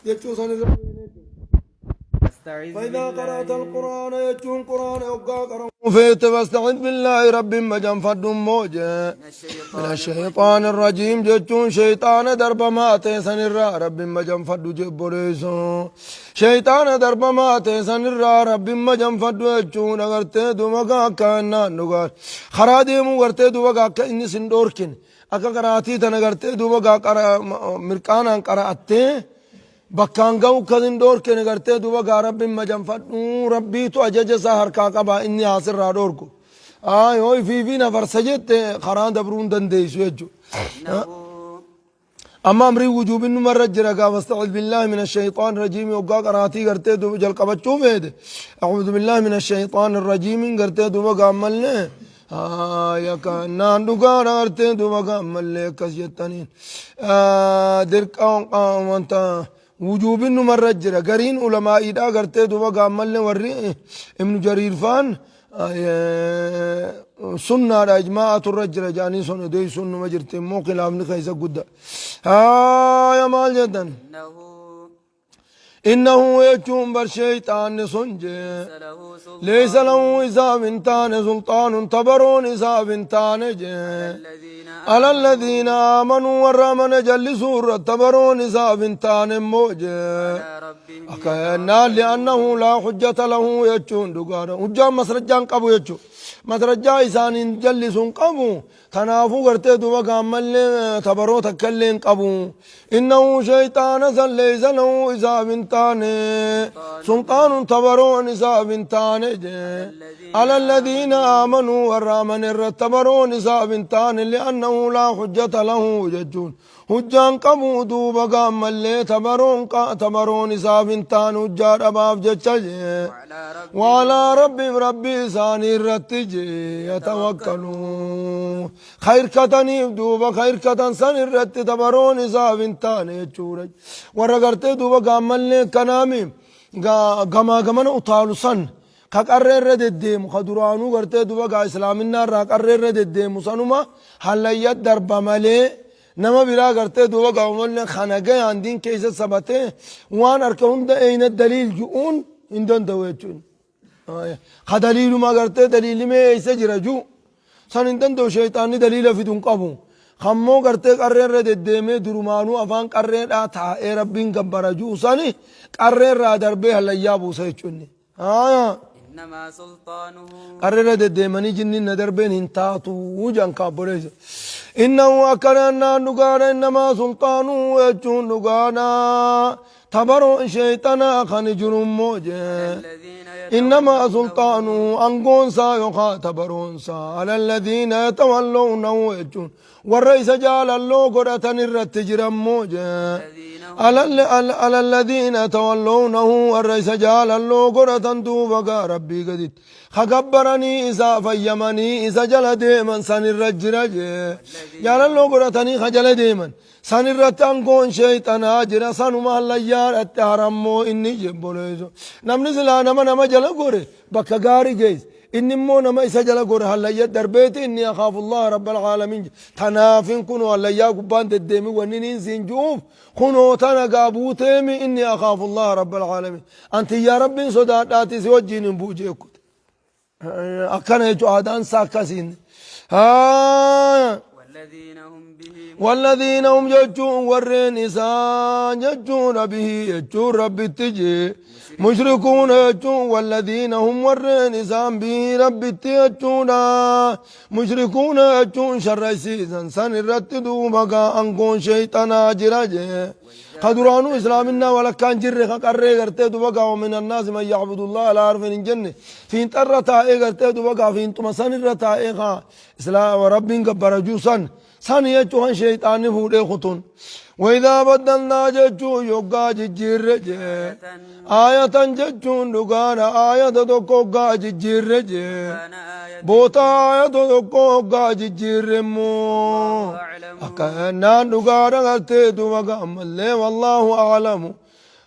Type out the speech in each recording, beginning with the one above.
جتشو سن فإذا قرأت القرآن يجون قرآن وقا فيت واستعذ بالله رب مجن فد موجة من الشيطان الرجيم جتون شيطان درب ما تيسن الرا رب مجن فد جبريسو شيطان درب ما تيسن الرا رب مجن فد جتون أغرتي دومغا كانا نغار خرادي مو غرتي دومغا كإني سندوركن أكا قراتي تنغرتي دومغا مركانا قرأتي بكان جو كذن دور كن کرتے دو بگا رب مجن فدو ربی تو اجج سا حرکا قبا انی حاصل را دور کو آئی ہوئی فی نفر سجد خران دبرون دن دیسو اجو اما امری وجوب نمر رجرگا واستعوذ بالله من الشیطان الرجیم وقا قراتی کرتے دو جل قبچو فید اعوذ بالله من الشیطان الرجیم کرتے دو بگا عمل نے آیا نان دگانا کرتے دو بگا عمل لے کسیتنین درکاؤں قامتا وجوب نمر رجرة قرين علماء إذا قرتي دوبا قامل وري ابن جرير فان سنة إجماعة الرجرة جاني سنة دي سنة مجرتي موقع لابن خيسا قد يا مال جدا إنه يجوم بالشيطان سنجي ليس له إذا بنتان سلطان تبرون إذا بنتان على الذين آمنوا والرامن جل سورة تبرون إذا بنتان موجة أكينا لأنه لا حجة له يجون دقارا حجة مسرجان قبو يجو مسرجا إسان جلسون قبو تنافو قرتي دوبا قامل تبرو تكلين قبو إنه شيطان ليس له إذا بنتان سلطان تبرون إذا بنتان على الذين آمنوا والرامن الرتبرون إذا بنتان لأنه لا حجة له يجون حجان قبو دوبا قامل تبرون إذا بنتان حجار أباب جتش وعلى ربي ثاني الرتج يتوكلون خير كتني دوبا خير كتن سن الرت تبرون إذا بنتان يجورج ورقرت دوبا قامل كنامي غما أطالو سن كقرر الدم خدرانو قرت دوبا قا إسلامنا را قرر الدم سنما حليت درب ملي نما بلا قرت دوبا قامل خنقه عندين كيس سبته وان أركون ده أين الدليل جون إندن دويتون خدليل ما قرت دليل ما يسجر جو سن إندن دو شيطاني دليل في دون قبو خمو قرت قرر الدم درمانو أفان قرر آتا ربين قبر جو سني قرر دربه حليا بوسيتوني إنما سلطانه قرر الدمني جنين ندربين انتاتو وجان كابريز إنه أكرنا نقانا إنما سلطانه يجون نقانا تبرو شيطانا خنجر موجه إنما سلطانه أنقون سا يخا تبرون سا على الذين يتولونه يجون والرئيس جال الله قرأة الرتجر موجه على الذين يتولونه والرئيس جال الله قرأة دوبا ربي قديد خقبرني إذا فيمني إذا جل ديما سن الرجرج جال الله قرأتني خجل ديما سن الرتان شيطان أجر سن مهليار التهرمو إني جبوليزو نمني سلا نما جل قري بكغاري جيز إني مو نما إسا جل قري هليا دربيتي إني أخاف الله رب العالمين تنافين كنو هليا قبان تديمي ونين سنجوف كنو تنا قابوتيمي إني أخاف الله رب العالمين أنت يا ربي صداتاتي سوجين بوجيكو أكنا يجو آدان ساكسين والذين هم يجون ورين إسان يجون به يجون ربي تجي مشركون يجون والذين هم ورين إسان به ربي تجون مشركون يجون شر سيزن سن الرتدو بقى أنقون شيطانا جراجي خدرانو إسلامنا ولا كان جرّي خقرّي قرتي دوبا ومن الناس من يعبد الله لا عارف من الجنة فين ترتا قرتي دوبا فين تمسن الرتا إسلام وربين قبر جوسن سن يجوهن شيطان فودي خطون وإذا بدلنا ججو يوغا ججير آية ججون لغانا آية دوكوغا ججير بوتا آية دوكوغا ججير مو أكنا لغانا قلتي دوغا أمالي والله أعلم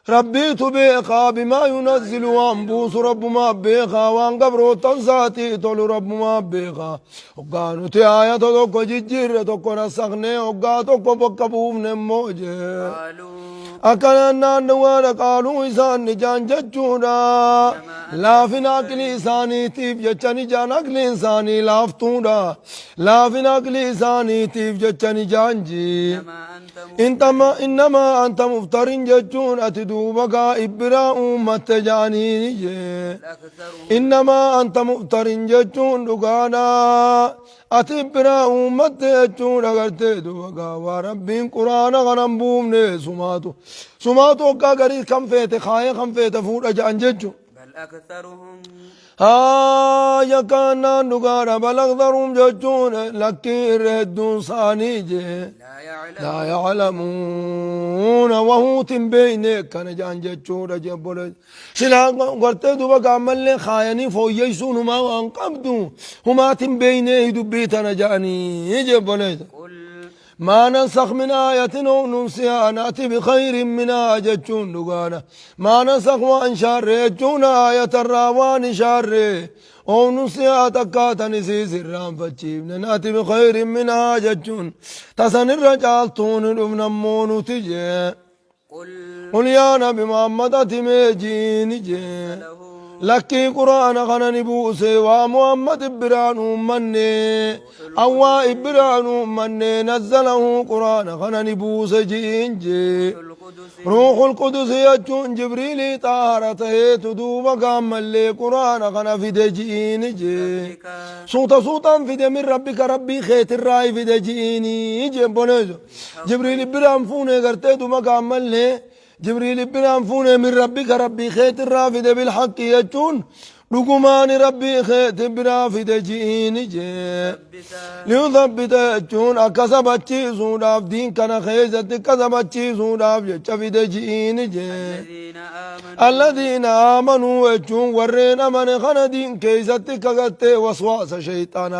ربي تبيخا بما ينزل وانبوس رب ما بيخا وان قبرو تنساتي تولو رب ما بيخا وقانو تي آية توقو ججير توقو نسخني وقا توقو بكبوم نموجي أكلنا نوانا قالوا إسان نجان ججونا لا في ناقل إساني تيف جچني جان أقل إنساني لافتونا لا في ناقل إساني تيف جچني جانجي إنما أنت مفترين ججون أتدوبك إبراء متجاني إنما أنت مفترين ججون لقانا أتبراء متجون أغرتي دوبك وربين قرآن غنم بومني سماتو قاقري كم فيت خاية كم فيت فور أجان ججون بل أكثرهم يكانا نقارا بل أكثرهم ججون لكي ردون صانيجي لا يعلمون وهو تنبينك كان جان جچورا جبول سلا قرت دوبا عمل خايني فو يسون ما انقبدو هما تنبينه دبيتنا جاني جبول ما ننسخ من آية أو ننسيها نأتي بخير منها جتشون دقانا ما ننسخ وان شر يجون آية الراوان شر أو ننسيها تكاتا نسيس الرام فتشيبنا نأتي بخير منها جتشون تسن الرجال تون الأمنمون تجي قل يا نبي محمد أتميجي نجي لكي قرآن خنا نبوسي ومحمد إبران مني أو إبران مني نزله قرآن خنا نبوسي جينجي روح القدس يجون جبريل طهارته تدوب قامل قرآن خنا في دجينجي صوتا في من ربك ربي خيت الراي في دجيني جيبونيزو جبريل إبران فوني قرتي دوب قامل جبريل بن أنفون من ربك ربي خيت الرافد بالحق يجون لقمان ربي خيت برافد جين جي ليثبت يجون أكسبت سوداف دين كان خيزت كسبت سوداف جفد جين جي الذين آمنوا يجون ورين من خنا دين كيزت كغت وسواس شيطان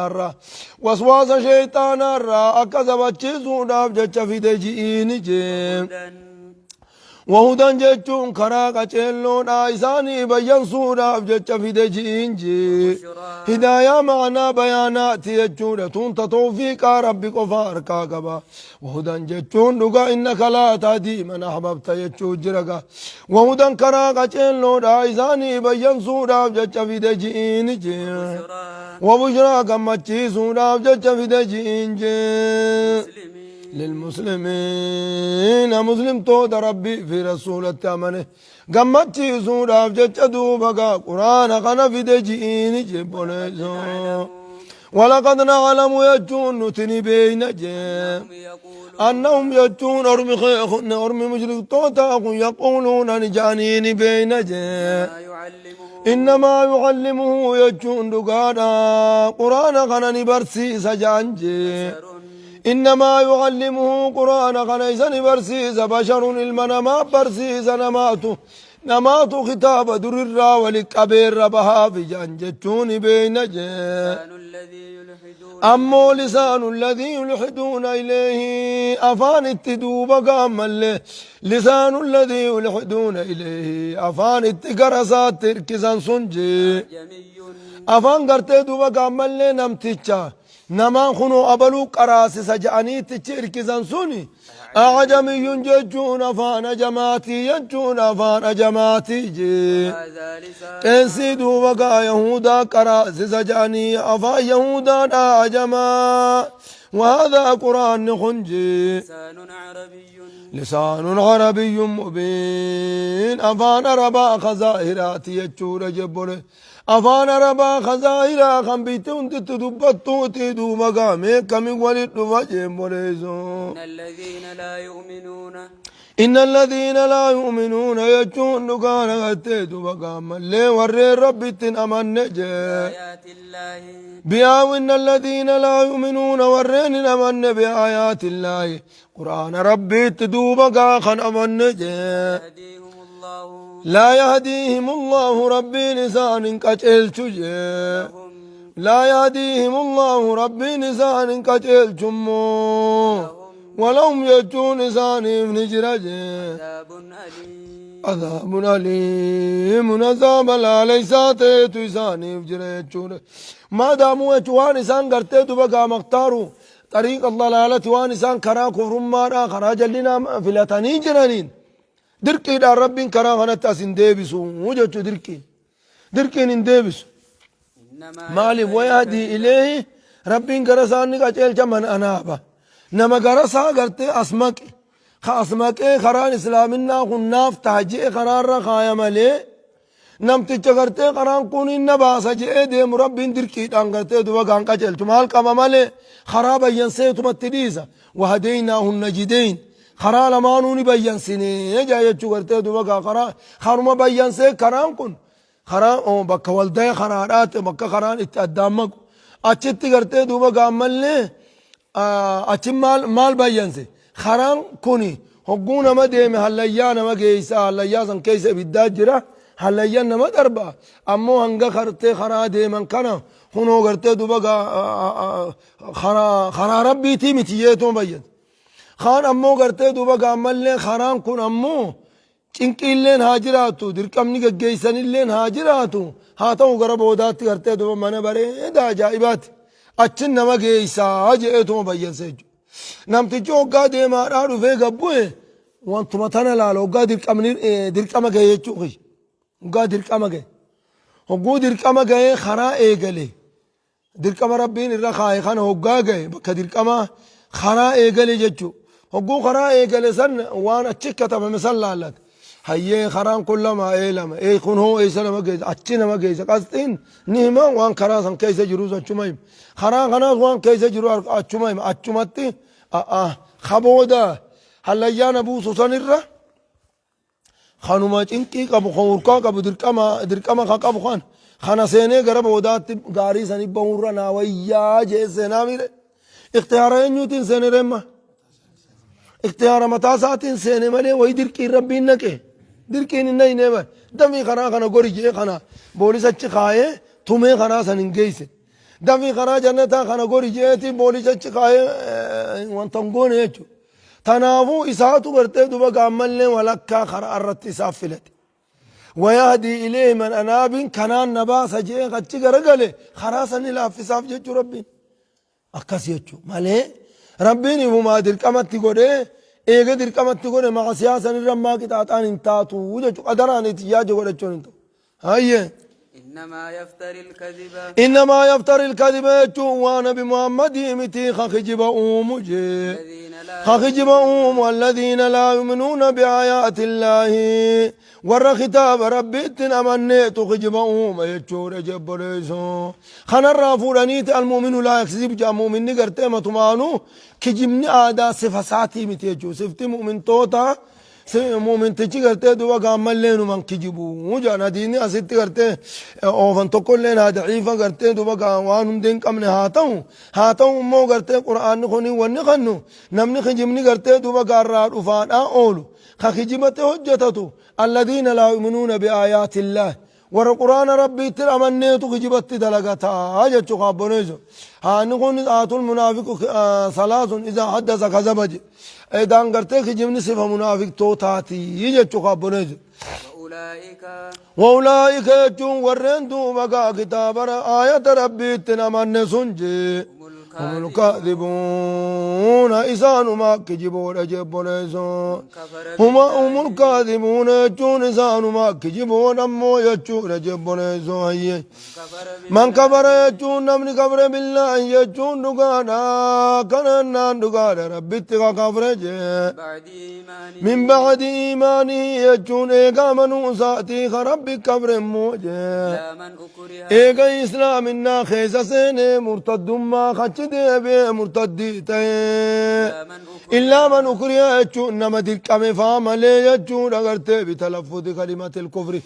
الرا أكسبت سوداف جفد جين جي وهدى جتون كراك تشلون آيساني بيان سورة جتش في دجينجي هدايا معنا بيانات يجون تون توفيق ربك وفارك قبا وهدى جتون لغا إنك لا تهدي من أحببت يجو جرقا وهدى كراك تشلون آيساني بيان سورة جتش في دجينجي وبشرى كمتشي سورة جتش في دجينجي للمسلمين مسلم تود ربي في رسول التامنه قمت سورة جتشدو بقى قرآن قنا في دجيني جبونيزو ولقد نعلم يجون نتني بين أنهم يجون أرمي مشرك توتا يقولون نجانيني بين إنما يعلمه يجون دقانا قرآن قنا نبرسي سجانجي إنما يعلمه قرآن خنيسان برسيس بشر المنما برسيس نماتو خطاب در الراولي كبير بها في جنجتون بين أمو لسان الذي يلحدون إليه أفان التدوب قامل لسان الذي يلحدون إليه أفان التقرسات تركزان سنجي أفان قرتي دوب قامل نمتيجا نما خنو أبلو قراس سجعني تشيرك زنسوني أعجمي ججون أفان جماتي يجون أفان جماتي جي تنسيدو وقا يهودا قراس سجعني أفان يهودا أعجما وهذا قرآن خنجي لسان عربي مبين أفان ربا خزائرات يجور جبره أفان ربا خزائرا خنبيتون تتدبطو تدو مقامي كمي ولد فجم وليزو إن الذين لا يؤمنون يجون نقال غتيدو مقام اللي وري ربي تنأمن نجي بياو إن الذين لا يؤمنون ورين نأمن بآيات الله قرآن ربي تدو مقاخن أمن نجي لا يهديهم الله ربي لسان كتل تجي لا يهديهم الله ربي لسان كتل جمو ولهم يجون لسان نجرج عذاب أليم عذاب لا ليس تيتو لسان يفجر ما داموا يجوان لسان قرتيتو بقى مختارو طريق الله لالة وان لسان كرا كفر مارا خرا جلنا فلتاني جنانين دركي دا ربي كرا هنتا سنديبسو وجهتو دركي نديبسو مالي ويهدي إليه ربي كرساني كجيل جمن أنابا نما كرسا قرتي أسمك خاسمك خران إسلامنا خناف تهجئ خرار خايا ملي نمتچ کرتے قرآن کونی نباسا جئے دے مربین درکی دان کرتے دو گان کا چل چمال کا ممالے خراب این سے تمت دیسا وہدیناہ النجدین خرال امانونی بیان سنے جائے چو کرتے دو گا خرم بیان سے کرام کن خرام بکا والدے خرارات بکا خران اتعدامک اچھتی کرتے دو گا ملنے اچھی مال بیان سے خرام کنی حقون اما دے میں حلیہ نما گیسا حلیہ سن کیسے بیداد جرہ حلیہ نما دربا امو ہنگا خرتے خرا دے من کنا خونو کرتے دوبا خرا ربی تھی متیے تو بیت خان امو کرتے دوبا عمل نے خرام کن امو چنکی لین حاجراتو درکمنی گگیسن لین حاجراتو ہاتھوں گرب ودات کرتے دوبا من برے دا جائبات اچھن نما گیسا جئے تو بیت سے نمتی چوکا دے مارا رفے گبوئے وانتو متانا لالو گا درکم گئے چوکی گا درکم گئے ہگو درکم گئے خرا ایگلے درکم ربین الرخائے خان ہگا گئے بکا درکم خرا ایگلے جچو ہگو خرا ایگلے سن وان اچھی کتب مثل لالت حیے خران کلما ایلم ای خونہو ایسا نما گئے اچھی نما گئے قصدین نیما وان خرا سن کیسے جروس اچھومائیم خرا خناس وان کیسے جروس اچھومائیم اچھومتی خبودا حلیہ نبو سسن الرہ خانوما چنکی قبو خورکا قبو درکما قبو خان خانا سینے گرب ودات گاری سنی بہورا ناویا جیسے نامیرے اختیار اینیوتین سینے رہما اختیار متاساتین سینے ملے وہی درکی ربی نکے درکی نئی نیمہ دمی خنا گوری جے خنا بولیس اچھی خائے تمہیں خنا سننگی سے دمی خنا جنتا خنا گوری جے تھی بولیس اچھی خائے وانتنگون ایچو تنافو إساتو برتي دوبا عملنا ولكا خرار رتساف فلتي ويهدي إليه من أناب كنان نباس جي قد رجله خراسني لا في صاف جيتشو ربي أكاس يتشو مالي ربيني وما دركمت تقولي إيه دركمت تقولي مع سياسة الرمى كتاتان انتاتو وجهتو قدراني تياجي ولتشون انتو هاي إنما يفتر الكذب وانا بمحمد متي خخجب أومجي خخجب أوم والذين لا يؤمنون بآيات الله ور خطاب ربي أمنيت خجب أوم يتشور جبريسو خنا الرافورانيت المؤمن لا يكذب جا مؤمن نقرتي مطمانو كجبني آدا صفاتي متي جو صفتي مؤمن توتا مؤمن تجي کرتے دعا کامل لینو من کجبو مجانا دینی اسیتی کرتے اوفن تو کل لینا ضعیفہ کرتے دعا کاموانم دین کم نے ہاتاؤں مو کرتے قرآن خونی ونی خنو نمنی خجبنی کرتے دعا کار رات افانا اولو خجبت حجتتو الذین لا یؤمنون بآیات اللہ ور قرآن ربی تر امنیتو خجبت دلگتا آجت چو خوابونیزو ہانکون آت المنافق ثلاث اذا حدث کذبج ایدان کرتے خجبنی صفہ منافق تو تاتی یہ چو خوابونیزو وَأُولَئِكَ يَجُونَ وَرَّنْدُ مَقَا كِتَابَ آيَةَ رَبِّي تِنَمَنَّ سُنْجِ هم الكاذبون إسان ما كجبون جبونيسون هم الكاذبون يجون إسان ما كجبون أمو يجون جبونيسون من كفر يجون نمني كفر بالله يجون دقانا كننان دقانا ربي اتقى كفر من بعد إيمانه يجون إيقا منو ساتي خربي كفر موجه إيقا إسلام النا خيسا سيني مرتد ما خچ دے مرتدی تے إلا من أكره يجون نما دركم فعمله يجون أغرته بتلفظ كلمة الكفر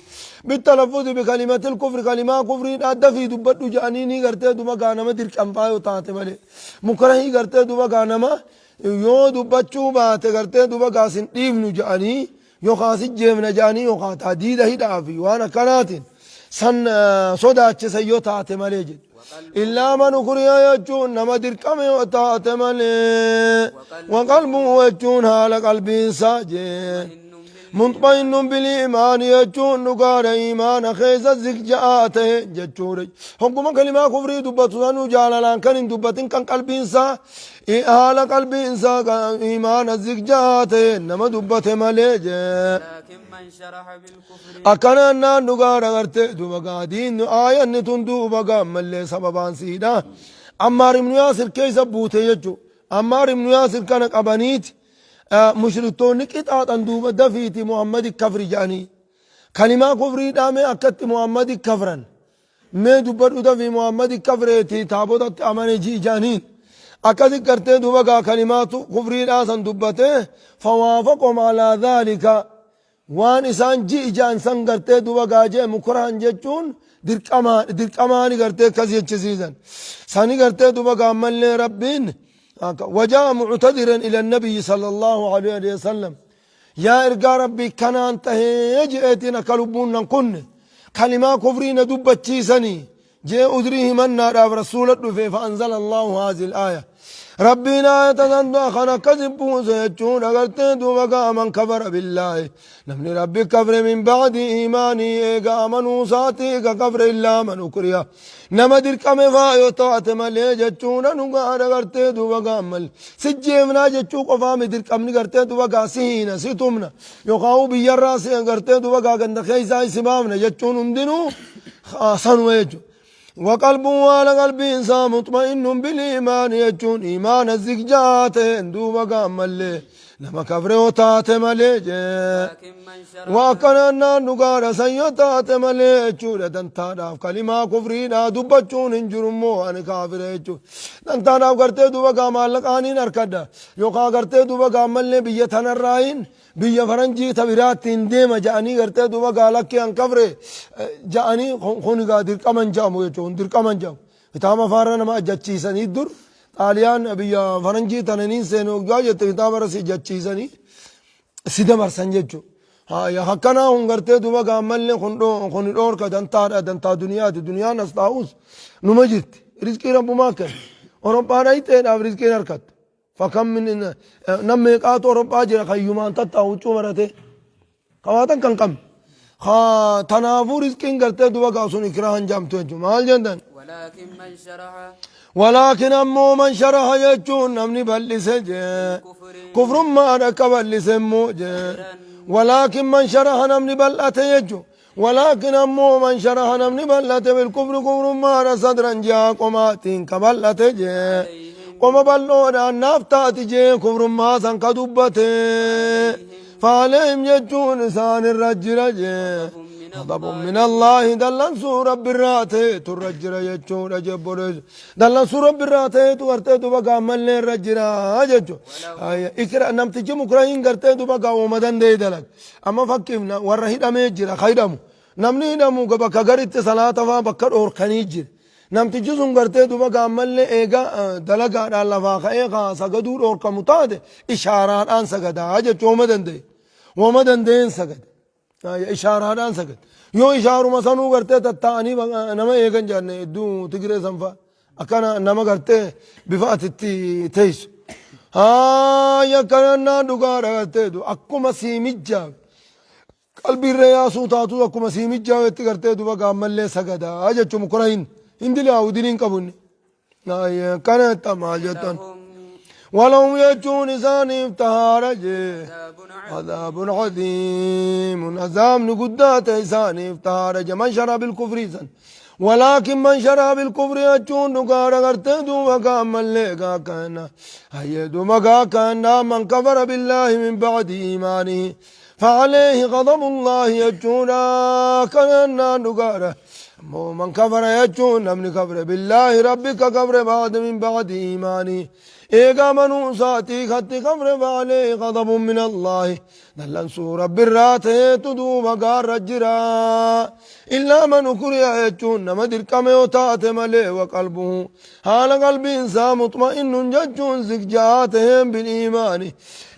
بالتلفظ بكلمة الكفر كلمة كفر أدى في دبت جانيني غرته دوبا غانما دركم فايو تاته ملي مكرهي غرته دوبا غانما يو دبچو بات غرته دوبا غاسن ديفنو جاني يو خاص جيمنا جاني يو خاص حديد هي دافي وانا كناتين سن صداچ سيو تاته ملي جد إلا من أكره يجون نما دركم وتاته ملي وقلبه يجون حال قلبي ساجي مطمئن بالإيمان يجون نقار إيمان خيز الزكجات جتشور حكم كلمة كفري دبتان جالالان كان دبتين كان قلب إنسا إحال قلب إنسا إيمان الزكجات نما دبت مليج لكن من شرح بالكفر أكنا نقار غرت دوبا دين آية نتون دوبا ملي سببان سيدا عمار بن ياسر كيس بوته يجو عمار بن ياسر كان قبانيت مشركون قطعة دوبا دفيتي محمد كفر جاني كلمة كفري دامي أكت محمد كفرا ما دوبا دفي محمد كفرتي تابوت أماني جي جانين أكد کرتے دوبا كلمات كفري داسن دوبته فوافقهم على ذلك وان إسان جي جان سن کرتے دوبا جي مكرهن جچون درقماني کرتے كزي چسيزن ساني کرتے دوبا مل ربين وجاء معتذرا إلى النبي صلى الله عليه وسلم يا إرقى ربي كان أنت جئتنا كلبون كن كلمة كفرين دبتشيسني جاء أدريه من نار رسول الله فأنزل الله هذه الآية ربنا يتذنى خنا كذب سيجون أغرت دوبا من كفر بالله نمن ربي كفر من بعد إيماني إيقا منو ساتي كفر إلا من أكريا نما درك مفايو طاعت ملي جتشون نقار أغرت دوبا مل سجيمنا جتشو قفامي درك أمني غرت دوبا سينا ستمنا يقاو بيارا سي أغرت دوبا غند خيزاي سبامنا جتشون اندنو سنويجو وقلبه على قلب إنسان مطمئن بالإيمان يجون إيمان الزكجات دوبا قامل لما كفره تات مليج وكان نقار سيطات مليج دنتانا كلمة كفرين دبچون انجرمو أن كافر يجون دنتانا کرتے دوبا قامل لقانين أركدا يوقا کرتے دوبا قامل بيتنا الرائن بيا فرنجي تبرات تندم جاني کرتے دوبا قالك كان كفره جاني خوني قادر كمان جامو يجون در كمان جام كتاب فارنا ما جتشيسني در طاليان بيا فرنجي تنين سينو جايت كتاب رسي جتشيسني سيدا مرسن جتشو ها يا حكنا هم کرتے دوبا قامل خوني دور دنتا دنيا نستاوس نمجرت رزقي رب ما كان أوروبا رايت رزقي نركت فكم من نميقات أوروبا جرى خيومان تتاوچو مرته خواتن كم تنافو رزقين کرتے دوا قاسون اكراهن جامتو جمال جندن ولكن أمو من شرح يجون نمني بلسه كفر ما رك بلسه موجه ولكن من شرح نمني بلته يجو ولكن أمو من شرح نمني بلته بالكفر كفر ما صدرا جا قماتين كبلته جه قم بلونا نفتات جه كفر ما سنكدبته فعليهم يجون سان الرجل جه غضب من الله دلن سور رب الراته ترجر يجون جبرز دلن سور رب الراته تورته دبا مل الرجل اجو اكرا نمتج مكراين کرتے دبا ومدن دے دلك اما فكمنا ورهيد امجر خيدم نمني نمو بك غرت صلاه فبكر اور خنيجر نمتج سن کرتے دبا مل ايغا دلغا الله فاخا سغدور اور كمتاد اشارات ان سغدا اجو ومدن دين سغد إشارة عن سكت يو إشارة مسانو کرتے تتاني نما إيجن جانه دو تجري سنفا أكنا نما کرتے بفات تيس يا كنا دوغار کرتے دو أكو مسيمجا قلبي الرياسو تاتو أكو مسيمجا ويت کرتے دو بقى ملة سكدا أجا چو مكراين هندي أودينين كابوني يا كنا تماجتان ولو يجون إنسان افتهار عذاب عظيم عذاب نقدات إنسان افتهار من شرع بالكفر إنسان ولكن من شرع بالكفر يجون نقار کرتے دو مقام ملقا كان هيدو مقا كان من كفر بالله من بعد إيمانه فعليه غضب الله يجون كان نقار من كفر يجون من كفر بالله ربك كفر بعد من بعد إيمانه إيقا منو ساتي خط كفر فعليه غضب من الله دلن سورة براتي تدو مقار رجرا إلا من كريا يجون نمدر كميوتات ملي وقلبه حال قلب إنسان مطمئن ججون زكجاتهم بالإيمان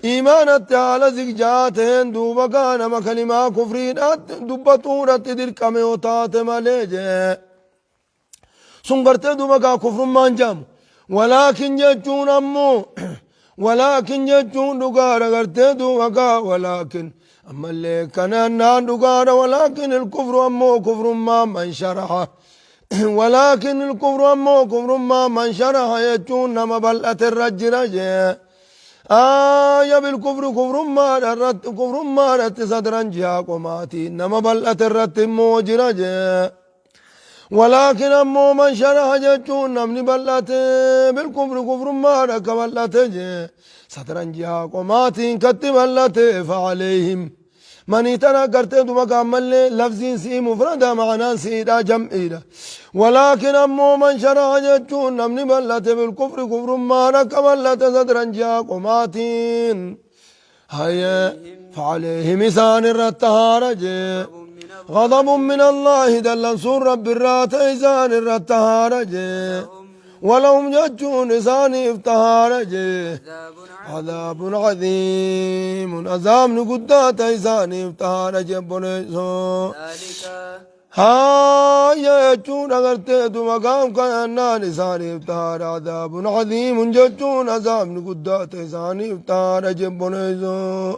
إيمان التعالى زكجاتهم دو مقانا مكلمة كفرين دبطورة در كميوتات ملي سنقرت دو مقا كفر مانجام ولكن يجون أمو ولكن يجون دقار غرتي دوغا ولكن أما اللي كان نادقان ولكن الكفر أمو كفر ما من شرح ولكن الكفر أمو كفر ما من شرح يجون نما بلأت الرجل بالكفر كفر ما رت صدرا جاء قماتي نما بلأت الرت موجرج ولكن أمو من شرح جتون نمني بلأت بالكفر كفر ما رك بلأت صدرا جاء قماتي كتب بلأت فعليهم من ترى قرتي دوما كامل لفظين سي مفردة معنى سيدا جمعيدا ولكن أمو من شرع جتون نمني بلت بالكفر كفر ما رك بلت صدرا جاء قماتين هيا فعليهم إسان الرتهارج غضب من الله دل سور رب الرات إسان الرتهارج ولهم جتون إسان افتهارج عذاب عظيم عذاب نقدات إسان افتهارج بنيسو يجون أغرتي مقام كأنان إسان افتهار عذاب عظيم جتون عذاب نقدات إسان افتهارج بنيسو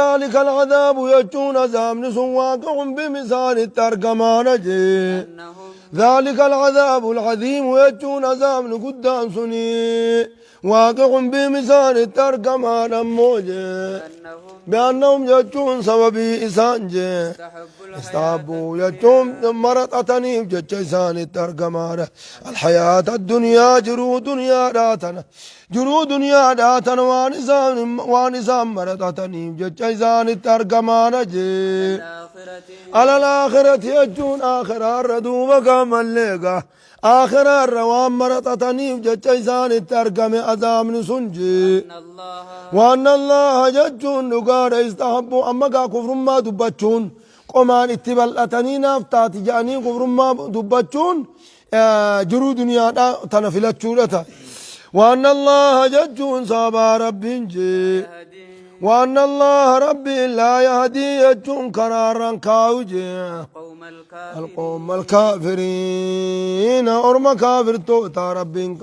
ذلك العذاب يجون عذاب نسواقهم بمثال الترجمان ذلك العذاب العظيم يجون عذاب نقدام سني واقع بمثال الترجمان موجه بأنهم يجون سببي إسانجه استحبوا يجون مرت أتنيف جج إسان الترجمان الحياة الدنيا جرو دنيا راتنا جرو دنيا راتنا وانسان مرت أتنيف جج إسان الترجمان على الآخرة يجون آخر الردو مقام الليقة آخر الروام مرت أتنيف جج إسان الترجم أزام سنجي وأن الله ججون نقار استحبوا أما كفر ما دبتشون قمان اتبال أتنين أفتات جاني كفر ما دبتشون جرو دنيا تنفلت شولتا وأن الله ججون صابا رب جي وأن الله ربي لا يهدي يجون كرارا كاوجي القوم الكافرين أرم كافر توتا ربك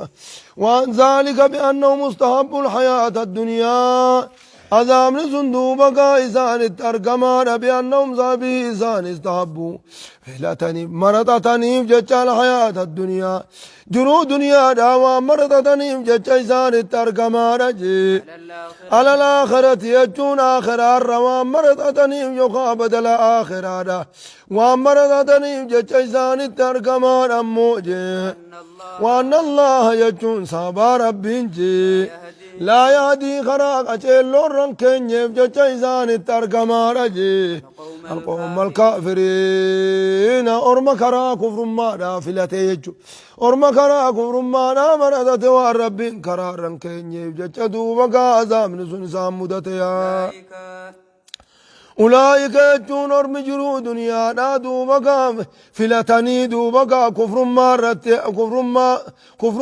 وأن ذلك بأنه مستحب الحياة الدنيا أذام صندوبك إسان الترجمان بأنهم صابي إسان استحبوا فلا تنيب مرض تنيب جج الحياة الدنيا جرو دنيا داوا مرض تنيب جج إسان الترجمان على الآخرة يجون آخر الروام مرض تنيب يقابد الآخرة ومرض تنيب جج إسان الترجمان أموجه وأن الله يجون صابا ربينجي لا يهدي خراق أجلون رنكين يفجج إسان الترجمان القوم الكافرين أرم كرا كفر ما نافلة يجو أرم كرا كفر ما نامرد توار ربين كرا رنكين يفجج دوبك عذاب نسون سامدتيا أولئك يجون أرم جرو دنيا نادو مقام فلتني دو بقى كفر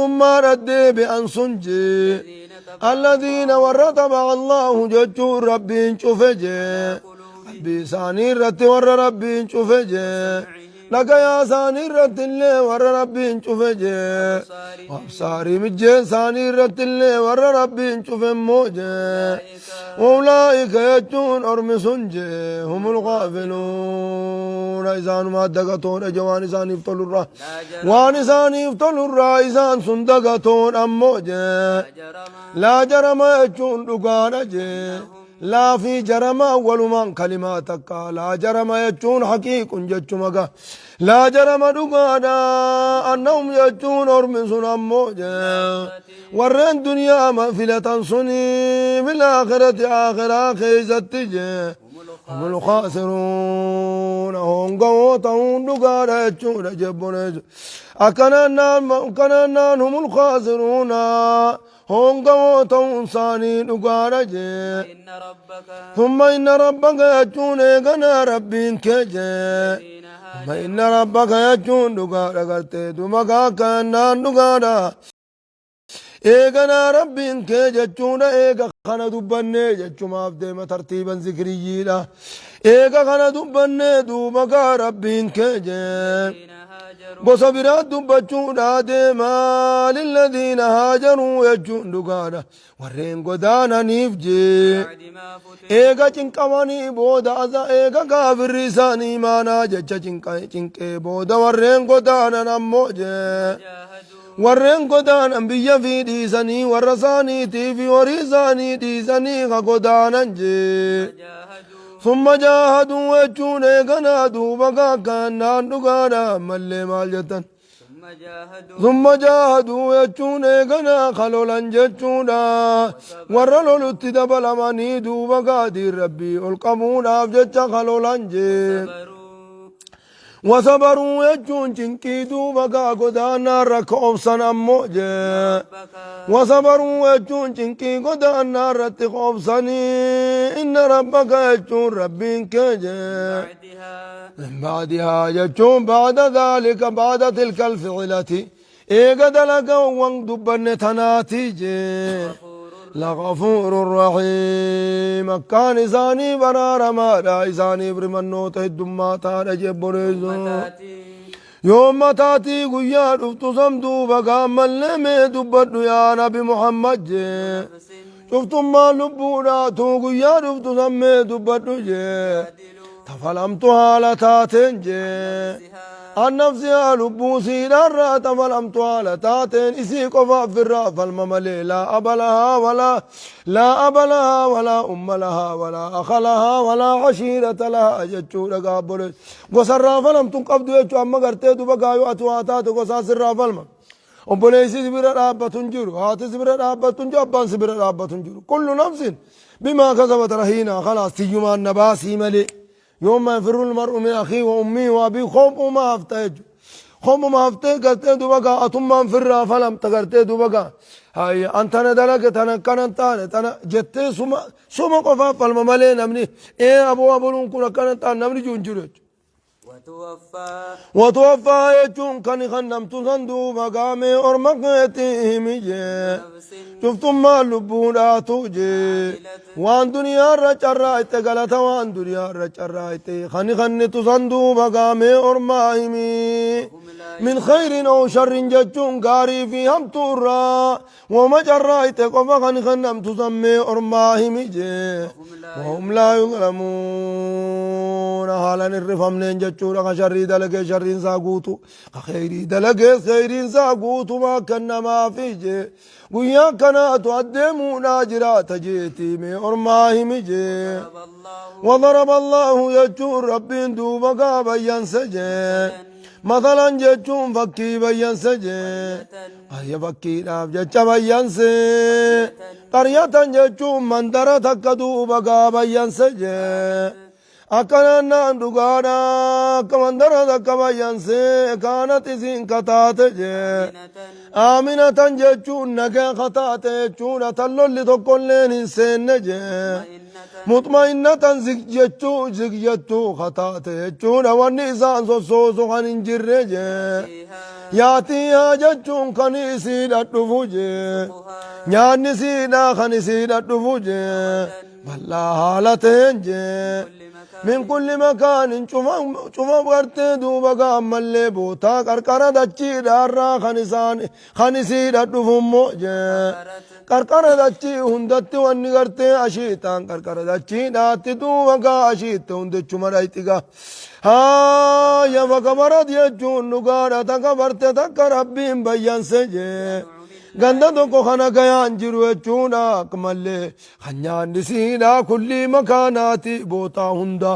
ما رد بأن سنجي الذين ورد مع الله ججور ربين شفجي بساني رت ور ربين شفجي لك يا ساني رت اللي ور ربين شفجي وابصاري مجي ساني رت اللي ور ربين شفم موجي أولئك يجون أرم سنجي هم الغافلون إذان ما دقتون جوان إذان يفتلوا الرا وان إذان يفتلوا الرا إذان سندقتون أموجي لا جرم يجون دقانجي لا في جرم أول من كلماتك لا جرم يجون حقيق ججمك لا جرم دقانا أنهم يجون أرم سنم موجه ورن دنيا مغفلة سني بالآخرة آخرة خيزت تجي هم الخاسرون هم قوتهم دقانا يجون جبون أكنان هم الخاسرون هم قوتهم صاني دقانا جي ثم إن ربك يجون إيقنا ربين كجي ثم إن ربك يجون دقانا قرتي دمكا كنان دقانا إيقنا ربين كجي جون إيقا خنا دبني جتشما بديما ترتيبا ذكري لا إيقا خنا دبني دوبا ربين كجي الذين هاجروا بصبرات دبچون ديما للذين هاجروا يجون دقانا ورين قدانا نفجي بعد ما فتنوا إيقا چنقواني بودا أزا إيقا كافر رساني مانا جچا چنقه بودا ورين قدانا نموجي جاهدوا warreen godaanan biyya fi dhiisanii warra isaaniitii fi horii isaanii dhiisanii ka godaanan jee جاهدوا summa jaahaduu jechuun eeganaa duuba kaakkaannaan dhugaadha mallee maal jettan ثم جاهدوا summa jaahaduu jechuun eeganaa kalolan jechuudha warra lolutti dabalamanii duuba kaatiin rabbii ol qabuudhaaf jecha kalolan jee صبروا وصبروا يجون جنكي دوبا قدانا ركوب سنمو جي ربك وصبروا يجون جنكي قدانا رتقوب سني إن ربك يجون ربين كجي بعدها من بعدها يجون بعد ذلك بعد تلك الفعلة إيقا دلقا وان دبن تناتي جي غفور لغفور رحيم كان إساني برار مادا إساني برمنو تهدما تارا جبريزو تاتي يوم تاتي قيا رفتو سمدو بقى ملمي دبتو يا نبي محمد جي نفس شفتم ما لبونا تو قيا رفتو سمي دبتو جي تعدل تفلمتو حالة تاتين جي نفسها النفسها لبوسي درا تفلمتو حالة تاتين إسي قفا في الرافة المملي لا أب لها ولا أم لها ولا أخ لها ولا عشيرة لها جتشو لقا بولي قصر رافة لم تنقبدو يجو أما قرتي دبقا يواتو آتاتو قصاص الرافة المم obboleessi sibira dhaabbatu hin jiru haati sibira dhaabbatu hin jiru abbaan sibira dhaabbatu hin jiru kullu nafsin bimaa kasabat rahiina khalaas tiyyumaan nabaasii malee yooma yafirru lmar'u min akhii wa ummii wa abii khophuma hafta jechu khophuma haftee gartee duba gaa atummaan firraa falamta gartee duba gaa hayya an tana dalage tana akkanan taane tana jettee suma qofaaf falma malee namni aboo aboluun kun akkanan taan namni jiru hin jiru jechu وتوفى يجون كان خنمت صندوق مقامي أرمقيتهم نفس شفتم ما لبونا توجي وان دنيا رجرايت قالت وان دنيا رجرايت خني تصندوق مقامي أرماهمي من خير أو شر ججون قاري في هم تورا وما جرايت قفا خنم تسمي أرماهمي وهم لا يظلمون حالا الرفم ننججون خشري دلقي شرين ساقوتو خيري دلقي خيرين ساقوتو ما كنا ما فيجي قويا كنا تقدمونا جرات جيتي من أرماهمي جي ضرب الله وضرب الله يجون ربين دوبقا بيان سجي مثلا جتون فكي بيان سجي هيا فكي ناف جتش بيان سي قرية جتون مندرة تكدو بقا بيان سجي أكنا ندقانا كمندرة تكا بيان سي كانت إذن كتات جي آمنة جتون نكا خطات جتون تلو اللي تقول لين إنسان نجي مطمئنة زكجتو خطات جتون والنسان سوسو خان انجر جي ياتيها جتون خنيسي لتفوجي نيان سيدا خنيسي لتفوجي بلا حالتين جي من كل مكان شوفا بغرتي دوبا قام اللي بوتا كركرة دچي دارا خنسي دفم موجي كركرة دچي هندتي واني غرتي اشيطان كركرة دچي داتي دوبا قا اشيط هندچو مرايتيقا ها يا فكبرت يجون نقارة تكبرت تك ربين بيان سجي ganda tokko kana gayaan jiru jechuudha akmallee hanyaanni siinaa kulli makaanaati bootaa hunda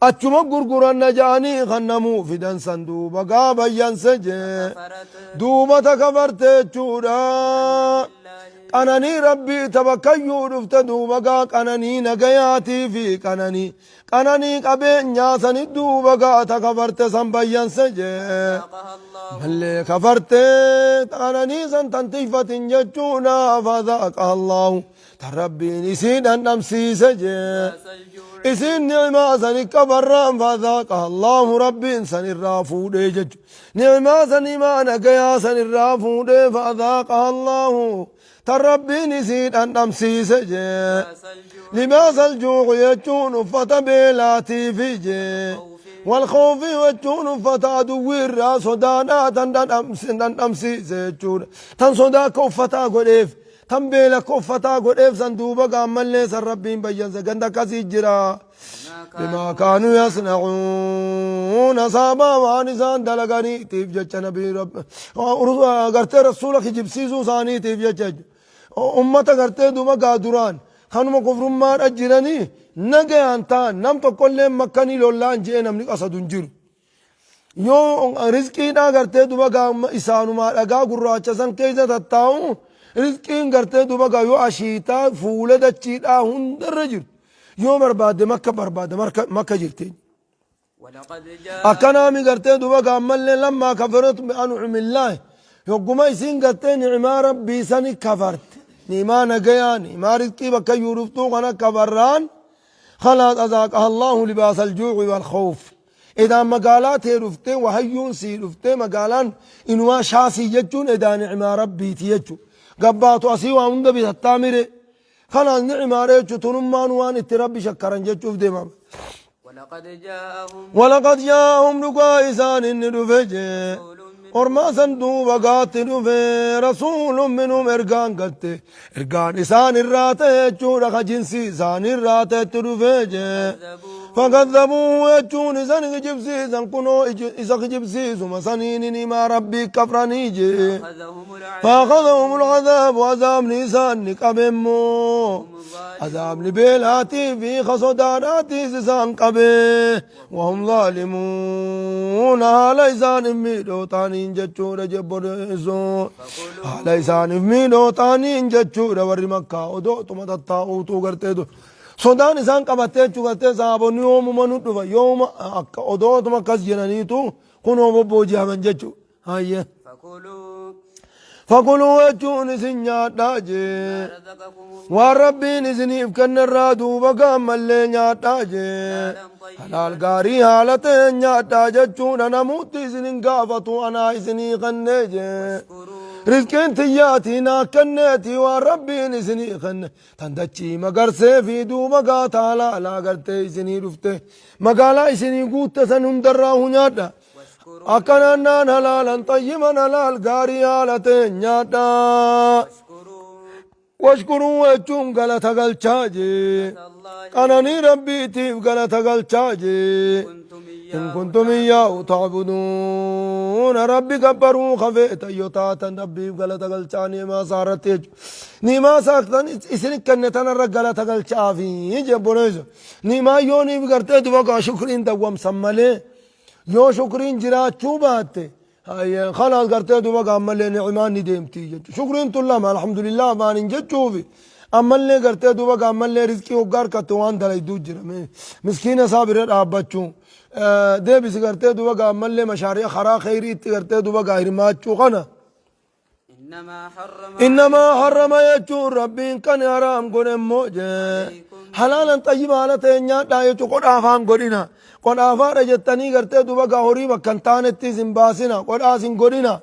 achuma gurguranna ja'anii kan namuu fidan san duuba gaabayyanse jee duuba takabarte jechuudha qananii rabbii tabakkayyuu dhufte duuba gaa qananii nagayaatii fi qananii qabeenyaa sani duuba gaa takabarte san bayyanse jee ملي كفرت أناني سنتنتفت جتونا فذاقها الله تربين إسين أن أمسيس لباس الجوع إسين نعمة سني كبران فذاقها الله ربي سن الرافو ديجج نعمة سني ما نقيا سن الرافو دي فذاقها الله تربين إسين أن أمسيس لباس الجوع لباس الجوع يجون فتبيلاتي في جي والخوف يجون فتادو الراس صدانا تن أمسي زيجون تن صدا كفتا قريف تن بيلا كفتا قريف صندوبا قامل ليس الربين بيان زغندا كسيجرا بما كانوا يصنعون صابا وانسان دلغاني تيف جچ نبي رب غرت رسولك جبسيزو ثاني تيف جچ امه غرت دوما قادران خانم كفرما اجرني نگيان تا نم تو كل مكاني لولان جي نمني قصدون جير يو رزقي دا غرتي دوبا غام اسانو ما دغا غراچا سن كيزا تتاو رزقي غرتي دوبا غا يو اشيتا فوله دچي دا هندر جير يو برباد مكه برباد مكه جيرتي ولقد جاء اكنامي غرتي دوبا غامل لما كفرت بانعم الله يوغما يسين غرتي نعم ربي سني كفرت نيما نگيا نيما رزقي بك يورفتو غنا كفران خلاص أذاقها الله لباس الجوع والخوف إذا مقالات رفته وهيون سي رفته مقالان إنوا شاسي يجون إذا نعم ربي تيجو قباتو أسيوا عند بيتامر خلاص نعم ريجو تنمان وان اتربي شكرا جيجو في دمام ولقد جاءهم لقاء إسان إن رفجه orma sanduuba gaatti dhufe rasuulun minhum ergaan gatte ergaan isaan irraa ta'e jechuudha ka jinsi isaan irraa ta'etti dhufe jee fakadhabuu jechuun isan kijibsiisan kunoo isa kijibsiisuma saniin nimaa rabbii kafranii jee faakadahum ulcadaabu azaabni isaan ni qabemmoo azaabni beelaatii fi kasodaadhaatiis isaan qabe wahum zaalimuun haala isaan hin miidhootaaniin jechuudha jebbodeesoo haala isaan hin miidhootaaniin jechuudha warri makkaa odootuma tattaa'uutuu garteetu sodaan isaan qabattee jechuu gartee sahaabonni yoomuma nu dhufa yooma akka odootuma akkas jedhaniitu kunoo bobbooji'aman jechuu hayye فكلوا وجون سنياتا جي وربين سنيف كن الرادو بقام اللي نياتا جي حلال غاري حالتين نياتا جچون انا موتي سنين قافتو انا سني خني جي رزقين تياتي نا كنتي وربين سني خن تندچي مگر سے في دو بقا تالا لا کرتے سني رفتے مقالا سني قوت سنم دراو نياتا أكنان هلالا طيبا هلال غاري هالتين نياتا واشكروا وجون غلطة غلطاجي أناني ربي تيف غلطة غلطاجي إن كنتم إياه تعبدون ربي كبروا خفيت يوتاتا ربي غلطة غلطاني ما صارت نيما ساكتن إسنك كنتنا غلطة غلطافي جبونيز نيما يوني بغرتي دوغا شكرين دوام سمالي يو شكرين جراچو باته هاي خلاص قرتي دوبا عمل لي نعمان ندمتي شكرين تلما الحمد لله ما ننجو في عمل لي قرتي دوبا عمل لي رزقي وقار كتوان دلي دوجر مسكين صابر ابچو دي بس قرتي دوبا عمل لي مشاريع خرا خيري قرتي دوبا غيرماچو قنا انما حرم يجو ربي كان حرام قن موجه حلالا طيبا لتنيا دايچو قد افان قدنا قد افار جتني قرتي دوبا غوري وكنتانتي زمباسنا قد اسين قدنا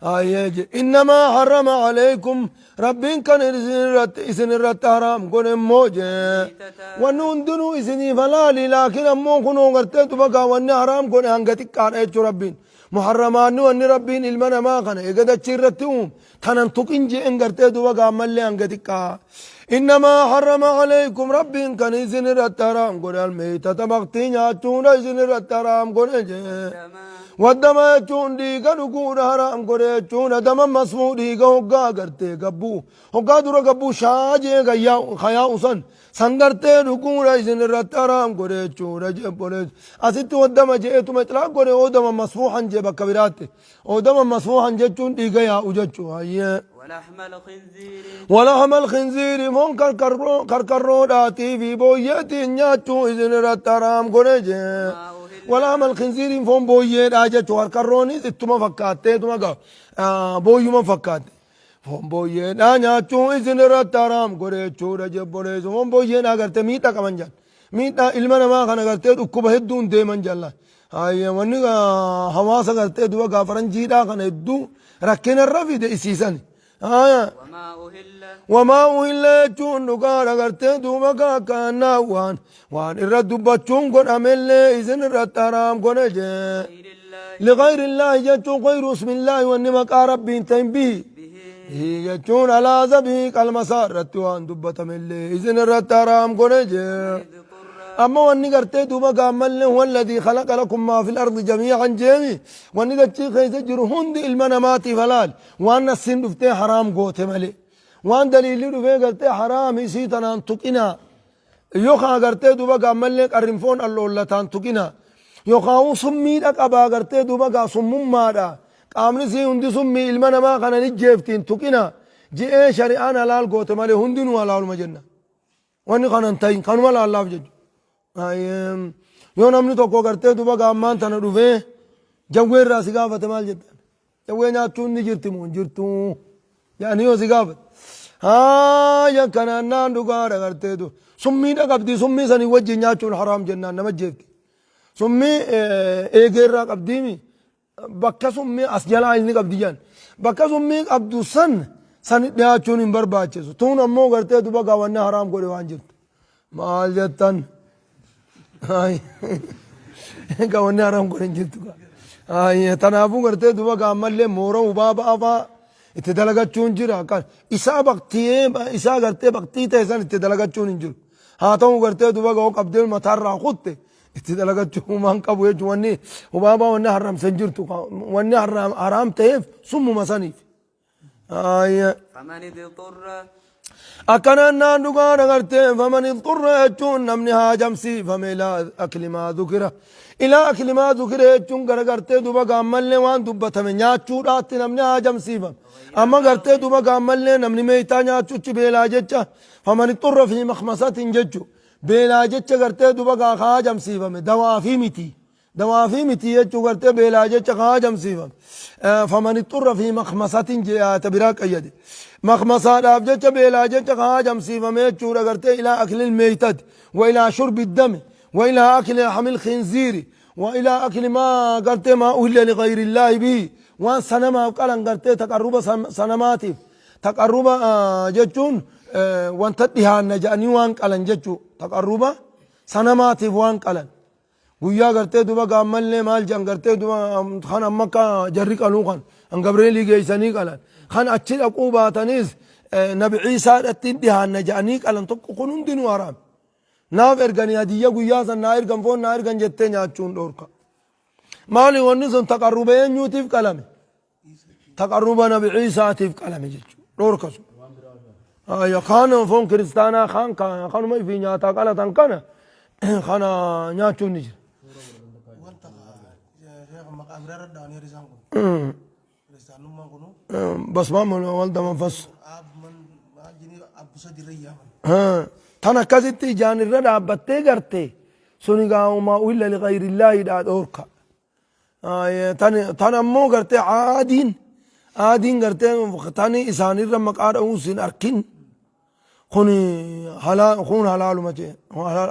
ايج انما حرم عليكم ربي كان اسن رت حرام قن موجه ونون دنو اسني فلالي لكن امو كنو قرتي دوبا ون حرام قن انغتي قايچو ربي محرمان وان ربين المنا ما كان اجد تشرتهم تنن تقنجي انغرتي دوغا عمل انغتيكا انما حرم عليكم ربي كان اذن رترام قول الميتة مقتين ياتون اذن رترام قول والدم ياتون ديغا نقول حرام قول ياتون دم مسمو ديغا هقا غرتي قبو هقا درا قبو شاجي خياء سن سنگرتے رکونا اسن رترام گورے چورا جے بولے اسیت ودم جے تو اطلاق گورے اودم مسفوحا جے بکبرات اودم مسفوحا جے چون دی گیا اوجچو ائی ولحم الخنزير مون کرکرو داتی وی بویتی نچو اسن رترام گورے جے ولحم الخنزير فون بویے راجے چور کرونی تم فکاتے تم بویو فکاتے Fomboyyeedha nyaachuu isin irratti haraam godhe jechuudha jebboleessu. Fomboyyeen agartee miidhaa qaban jala. Miidhaa ilma namaa kana agartee dhukkuba hedduun deeman jala. Wanni hawaasa agartee duba gaafaranjiidhaa kana hedduu rakkinarra fide isiisan. وما أهل Wamaa uhillee jechuun dhugaadha agartee duuba kaakkaannaa waan irra dubbachuun godhamellee isin irratti haraam godhe jee. غير الله لغير الله jechuun غير اسم الله wanni maqaa rabbiin ta'in bihi. به jechuun alaa zabii qalmasaa irratti waan dubbatamellee isin irratti haraam godhe jee. إذ قر amma wanni gartee duuba gaammallee walladii khalaqa lakum maa fil ardi jamiican jeemi wanni dachii keessa jiru hundi ilma namaatiif halaal waan asin dhuftee haraam goote malee waan daliilli dhufee gartee haraam isii tanaan tuqinaa yookaan gartee duuba gaammallee qarrinfoon alloollataan tuqinaa yookaan summiidha qabaa gartee duuba gaa summummaadha qaamni isii hundi summii ilma namaa kana ni jeeftiin tuqinaa ji'ee shari'aan halaal goote malee hundinuu halaaluma jenna wanni kanan ta'in kanuma laallaaf jechuudha. yoo namni tokko gartee duba gaammaan tana dhufee jawwee irraa si gaafate maal jettan jawwee nyaachuun ni jirti moo hin jirtu yaani yoo si gaafate haaya kanaannaan dhugaadha gartee du summiidha qabdi summii sanii wajjin nyaachuun haraam jennaan nama jeefti summii eegee irraa qabdiimi bakka summii as jalaa inni qabdi jaan bakka summii qabdu san dhiyaachuun hin barbaachisu tuun ammoo gartee duba gaawwanne haraam godhe waan jirtu maal jettan gaawwanne haraam godhe hin jirtu tanaafuu gartee duba gaammallee moora hubaa ba'afaa itti dalagachuun jira kan isaa gartee baqtii ta'e san itti dalagachuun hin jiru haa ta'u gartee duba ga'oo qabdee mataarraa kutte itti dalagachuu maan qabu jechuun wanni hubaa ba'aa wanni haramsan jirtu wanni haraam ta'eef summuma saniif. فمن اضطر akkanaan naan dhugaan agartee faman idxurra jechuun namni haajamsiifame ilaa akli maa dhukira ilaa akli maa dhukira jechuun gara gartee duba gaammallee waan dubbatame nyaachuudhaatti namni haajamsiifame amma gartee duba gaammallee namni meeytaa nyaachuuchi beelaa jecha faman idxurra fi makmasatin jechu beelaa jecha gartee duba gaa haajamsiifame dawaafii miti jechuu gartee beelaa jecha haajamsiifame faman idxurra fi makmasatin jeyaata biraa qayyade مخمصة أفجت بلا جت خاجم سيفا ميتشور أغرتي إلى أكل الميتة وإلى شرب الدم وإلى أكل لحم الخنزير وإلى أكل ما قرتي ما أهل لغير الله به وان سنما قال قرتي تقرب سنماتي تقرب جتون وان تدها النجاني وان قال جتو تقرب سنماتي وان قال ويا قرتي دوبا قامل مال جان قرتي دوبا خان أمك جري قالوا خان أن قبريلي جيساني قال خان أتشيل أقوبة تنيز نبي عيسى التندها النجانيك ألن تبقى قنون دين وارام ناف إرغاني هدية قياسا نائر فون نائر جتين ياتشون دوركا مالي ونسن تقربين يوتيف كلامي تقرب نبي عيسى تيف كلامي جتشو دوركا سو يا خان فون كريستانا خان ما في نياتا قالا تنكنا خان نياتشون نجر بس ما من والده منفس تنا كزتي جان الرد عبتي قرتي سنقا وما إلا لغير الله دا دوركا تنا مو قرتي عادين قرتي تاني إساني رمك أوسين أركين خوني حلال مجي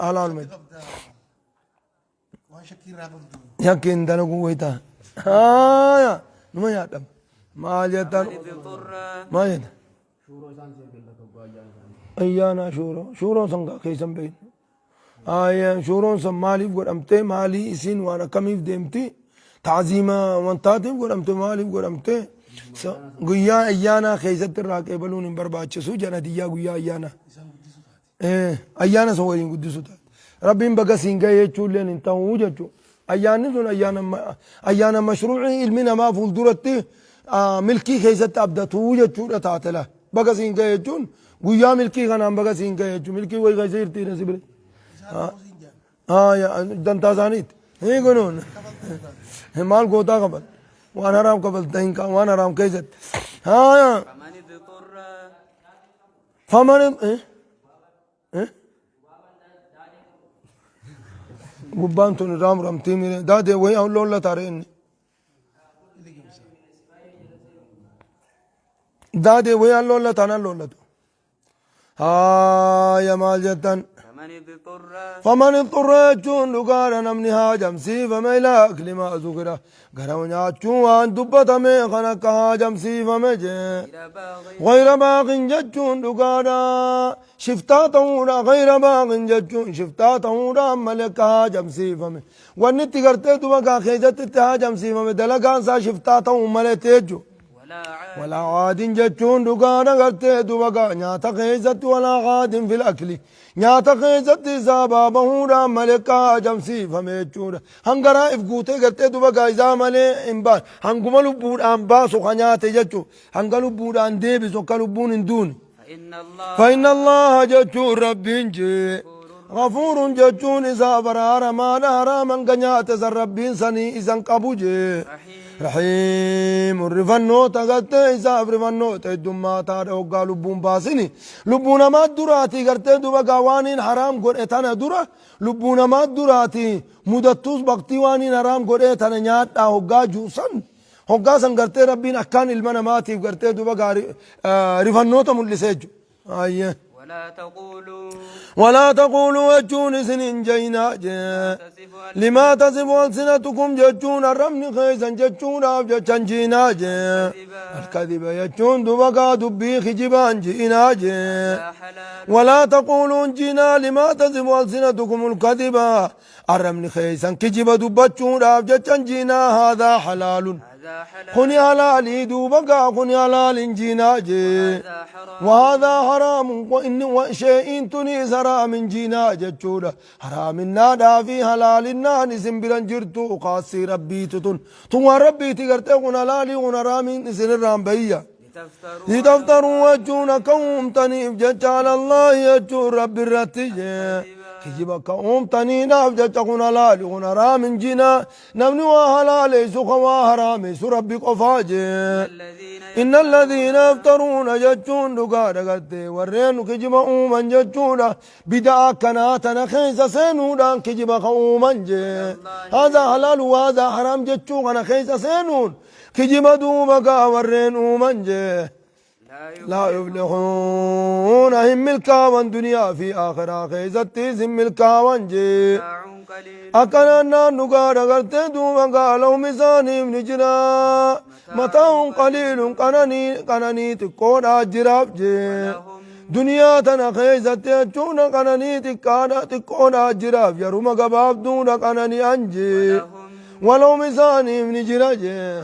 حلال مجي يكين دانا قويتا يا نما يادم ما جتان ما جت أيانا شورو سنغا كيسم بين شورو سن مالي قدمتي مالي إسين وانا كميف ديمتي تعزيما وانتاتي قدمتي مالي قدمتي قيا أيانا كيست الراك يبلون برباچ سو جنا ديا قيا أيانا سوين قدسو ربين بقى سينغا يچولين انتهو وجچو أيانا دون أيانا مشروعي علمنا ما فولدرتي ملكي كيست أبدتو وجچو تاتلا بقى سينغا يچون قيا ملكي كان بقى سينغا يچو ملكي وي غير تي نسبري يا دنتا زانيت هي قانون مال قوتا قبل وانا رام قبل تهين وانا رام كيست يا فمن اضطر فمن قبانتون رام تيمي دادي وهي أولولا تارين دادي ويا لولا تانا لولا يا مال جتن فمن اضطر يجون لقانا نمني هاجم سي فما إلى أكل ما ذكره قرأوا ناتشون عن دبة ميخنك هاجم سي فما جي غير باق جتون لقانا شفتا تورا غير باق جتون شفتا تورا ملك هاجم سي فما ونتي قرتي دوبا خيزت تهاجم سي فما دلقان سا شفتا تورا ملك تيجو ولا عاد جتون دقانا قرتي دوبا نياتا خيزت ولا عاد في الأكل نياتا خيزت زابا بهورا ملكا جمسي فميچورا هنگرا افقوتي قرتي دوبا إذا ملي انبار هنگما لبود انباسو خنياتي جتو هنگا لبود انديبسو كالبون اندون فإن الله جتون ربين جي غفور جتون إذا برار ما نهرا من قنيات زر ربين سني إذا قبوجي رحيم الرفنو تغطي إساف رفنو تيدوما تارو قالوا لبون باسيني لبونا ما دراتي قرتي دوبا قوانين حرام قر اتانا درا لبونا ما دراتي مدتوس بقتي وانين حرام قر اتانا نيات هقا جوسن هقا سن قرتي ربين أكان المنا ماتي قرتي دوبا رفنو تمولي سيجو آيه ولا تقولوا أجون سنين جينا لما تصف ألسنتكم جتون الرمن خيزا جتون أفجتشن جينا الكذب يجون دبقا دبي خجبان جينا ولا تقولوا جينا لما تصف ألسنتكم الكذب الرمن خيزا كجب دبتشون أفجتشن جينا هذا حلال خني حلالي دوبقا خني حلال جينا وهذا حرام وإن شيء تنيس حرام جينا جتشورا حرام النادا في حلال النان سنبران جرتو قاسي ربي تتن ثم ربي تقرتي غن حلالي غن حرام نسن الرام بيا لتفتروا وجون كوم تنيف جتش على الله يجور رب الرتجي كجيبا كوم تنينا فجتش غن حلالي غن حرام جينا نمنوا حلالي سخوا حرام سربي قفاجي إن الذين يفترون جتشون دقاء دقاتي ورين كجيبا أومن جتشون بدعا كناتنا خيسا سينون كجيبا أومن جي هذا حلال وهذا حرام جتشون أنا خيسا سينون كجيبا دوبا ورين أومن جي لا يفلحون هم ملكاوان دنيا في آخرة خيزتي زم ملكاوان جي أكنا نقار قرتي دوما قالوا ميزاني نجرا متاع قليل قناني تكون أجراب جي دنيا تنا خيزتي أجونا قناني تكون أجراب يروم قباب دون قناني أنجي ولو ميزاني نجرا جي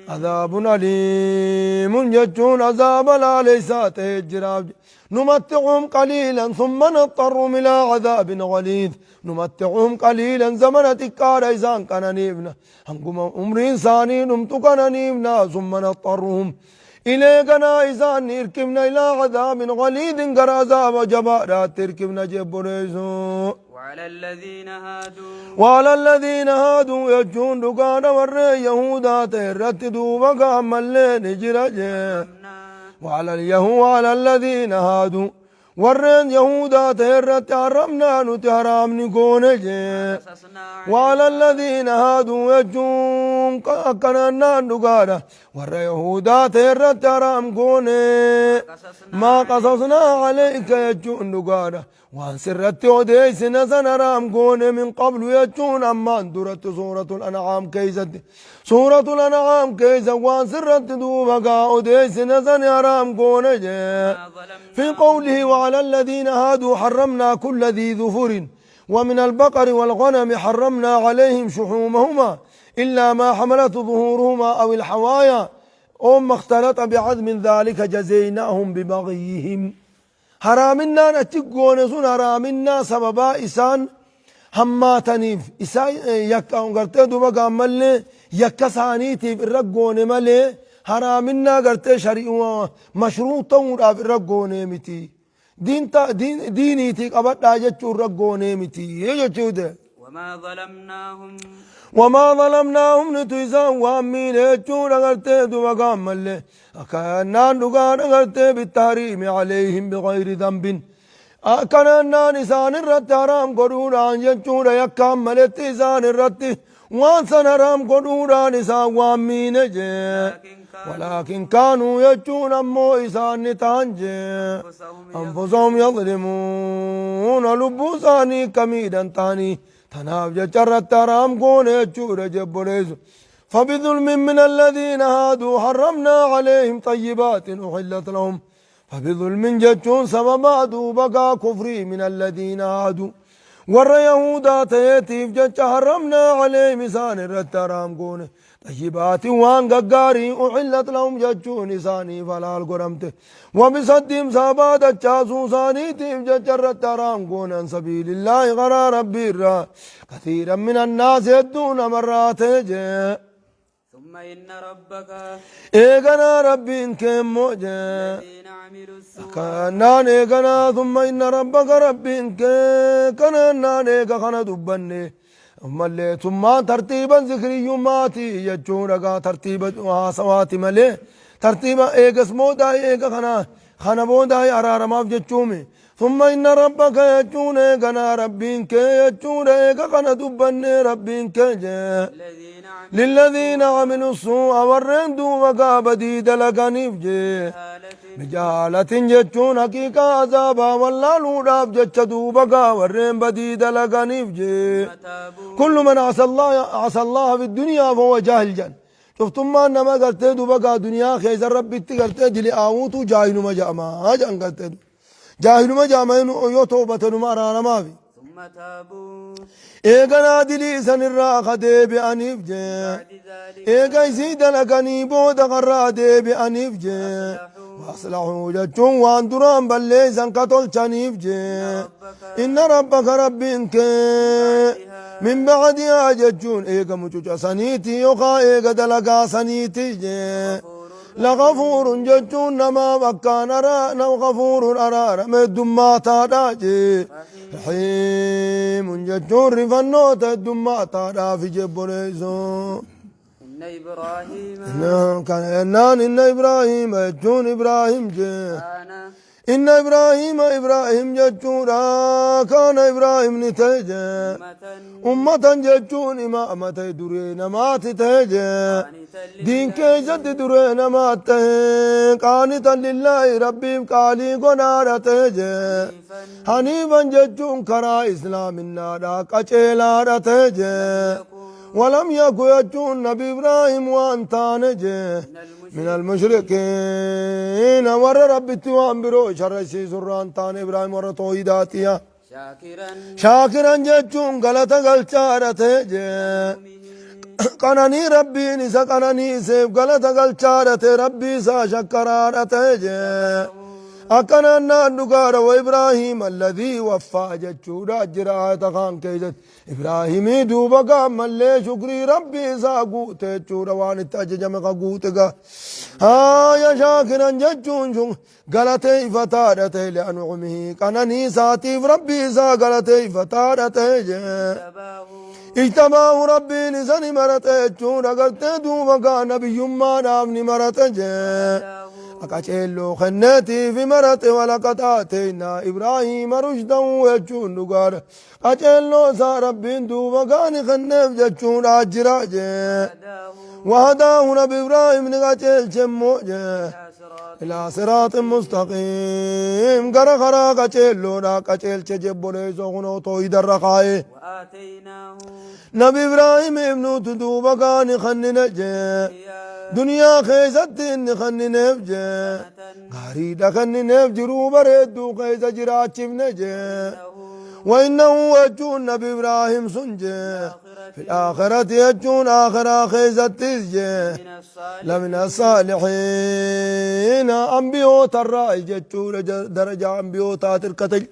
عذاب أليم يجون عذاب لا ليس تجراب نمتعهم قليلا ثم نضطرهم إلى عذاب غليظ نمتعهم قليلا زمن تكار إذان كان نيبنا هنكم أمر إنساني نمتو كان نيبنا ثم نضطرهم إليكنا إذان نركبنا إلى عذاب غليظ قر عذاب جبارات تركبنا جبريزو وعلى الذين هادوا يجون دقانا ورى يهودا ترددوا وقام اللين جرجين وعلى الذين هادوا ورين يهودا تهرت حرمنا نتحرام نكون وعلى الذين هادوا يجون كننا نقانا ور يهودا تهرت حرام كون ما قصصنا عليك يجون نقانا وان سرت وديس نسن حرام كون من قبل يجون أما اندرت سورة الأنعام كيزت سورة الأنعام كيزت وان سرت دوبقا وديس نسن حرام كون في قوله وعلى الذين هادوا حرمنا كل ذي ظفر ومن البقر والغنم حرمنا عليهم شحومهما إلا ما حملت ظهورهما أو الحوايا أم اختلط بعظم ذلك جزيناهم ببغيهم حرامنا نتقون سن حرامنا سببا إسان هماتنيف إسان يكا انقرته دوبا ملي يكا سانيتيف الرقون ملي حرامنا قرته شريعه مشروطه وراب الرقون متي ديني تيك أبدا جتشو الرقون متي يجتشو ده وما ظلمناهم نتويزا وامين يجتشو لقرته دوبا ملي أكانا نقان قرته بالتحريم عليهم بغير ذنب kanannaan isaan irratti haraam godhuudhaan jechuudha yakkaan maletti isaan irratti waan san haraam godhuudhaan isaan waan miine jee ولكن كانوا يجون أمو إسان تانجي أنفسهم يظلمون لبوساني كميدا تاني تناف جرت ترام كون يجور جبريز فبظلم من الذين هادوا حرمنا عليهم طيبات أحلت لهم فبظلم جتون سببا بقى كفري من الذين هادوا ور يهودا تيتيف جت حرمنا عليهم إسان الرترام كون طيبات وان غغاري أحلت لهم جتون إساني فلال قرمت وبصدهم سابات الجاسو ساني تيف جت الرترام كون عن سبيل الله غرى ربي الرا كثيرا من الناس يدون مرات جاء ثم إن ربك إيغنا ربي كم موجه الذين عملوا السوء كانان إيغنا ثم إن ربك ربي كانان إيغا خنا دبني ملي ثم ترتيبا ذكري ماتي يجورغا ترتيبا سواتي ملي ترتيبا إيغس مودا إيغا خنا بودا أرارما جچومي ثم إن ربك يجون إيغنا ربي يجون إيغا خنا دبني ربي الذين للذين عملوا السوء ورندوا وقابدي دلقانيف جي بجالة جتون حقيقة عذابا والله لوداب جتشدوا بقى ورين بدي دلقانيف جي كل من عصى الله في الدنيا فهو جاهل جن شفتم ما انما قلتي دو بقى دنيا خيز الرب قلتي دي لآوتو جاهل مجاما هاجان قلتي جاهل مجاما يو توبة نما رانا ما في ثم تابوا إيغنا دلي سنرا خدي بأنيف جي بعد ذلك إيغا يزيد لكني بود غرا دي بأنيف جي واصلحوا جتون وان دران بلي سنكتل چنيف جي إن ربك ربك من بعدها جتون إيغا مچوچا سنيتي يوخا إيغا دلقا سنيتي جي لغفور جتون نما وكان نو غفور أرار مدماتا داجي رحيم جتون رفنوت الدماتا في جبريزو إن إبراهيم إن إبراهيم جتون إبراهيم جي كان إن إبراهيم جتورا كان إبراهيم نتيجة أمة جتون إمامة درين مات تيجة دين كيجد درين مات قانتا لله ربي قالي قنارة تيجة حنيفا جتون كرا إسلام النار قچيلا تيجة ولم يكن يجون نبي إبراهيم وأنت نجي من المشركين ور ربي توان برو شرسي سران تان إبراهيم ور توحيداتيا شاكرا جتون غلطة غلطارة جي قناني ربي نسا قناني سيف غلطة غلطارة ربي سا شكرارة جي أكنا نادقار وإبراهيم الذي وفى جتشورا جراءة خان كيجت إبراهيم دوبا ملي شكري ربي ساقوت جتشورا وان التاججم قوتك يا شاكرا جتشون شون غلطي فتارته لأنعمه كانني ساتيف ربي سا غلطي فتارته اجتباه ربي لسني مرته جتشورا قلت دوبا نبي ما نامني مرته أكاشيلو خنتي في مرت ولقد آتينا إبراهيم رشدا ويجون نقار أكاشيلو ساربين دو وقان خنف جتشون أجراجي وهداه نبي إبراهيم نقاشيل شموجي إلى صراط مستقيم قرى خرا أكاشيلو نقاشيل شجبولي سوغنو تويد الرقائي وآتيناه نبي إبراهيم ابنو تدو وقان خننجي دنيا خيزت خني نفجة غريدة خني نفجرو بريدو خيز جراچ نجة وإنه يجون نبي إبراهيم سنجة في الآخرة يجون آخرة خيزت تزجة لمن الصالحين أنبيو ترى يجتون درجة أنبيو تاتر كتج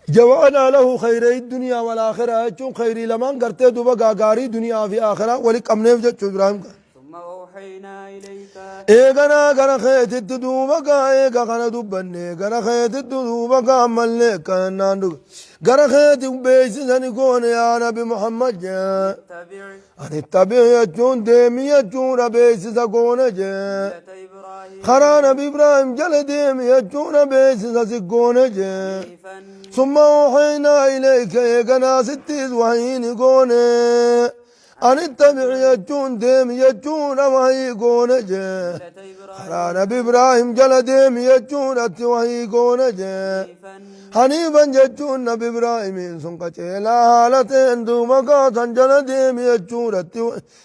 جوعنا له خيري الدنيا والآخرة يجون خيري لمن قرتي دوبا غاري دنيا في آخرة ولك أمنيف جتشو إبراهيم ثم أوحينا أوحينا إليك إيغانا غنا خيت الدوبكا إيغا غنا دبني غنا خيت الدوبكا ملك ناندو غنا خيت بيسني كون يا نبي محمد اتبع أن اتبع يجون ديمي يجون بيسسا كون جا ملة إبراهيم خرا نبي إبراهيم جل ديمي يجون بيسسا سكون جا حنيفا ثم أوحينا إليك إيغانا ستيز وحين كون أن اتبع يجون ديمي يجون وحي كون جا ملة إبراهيم خرا نبي إبراهيم جل ديمي يجون وحي كون جا حنيفا حنيفا جتون نبي إبراهيم سنك لا حالتين دومكا تنجل ديم يجون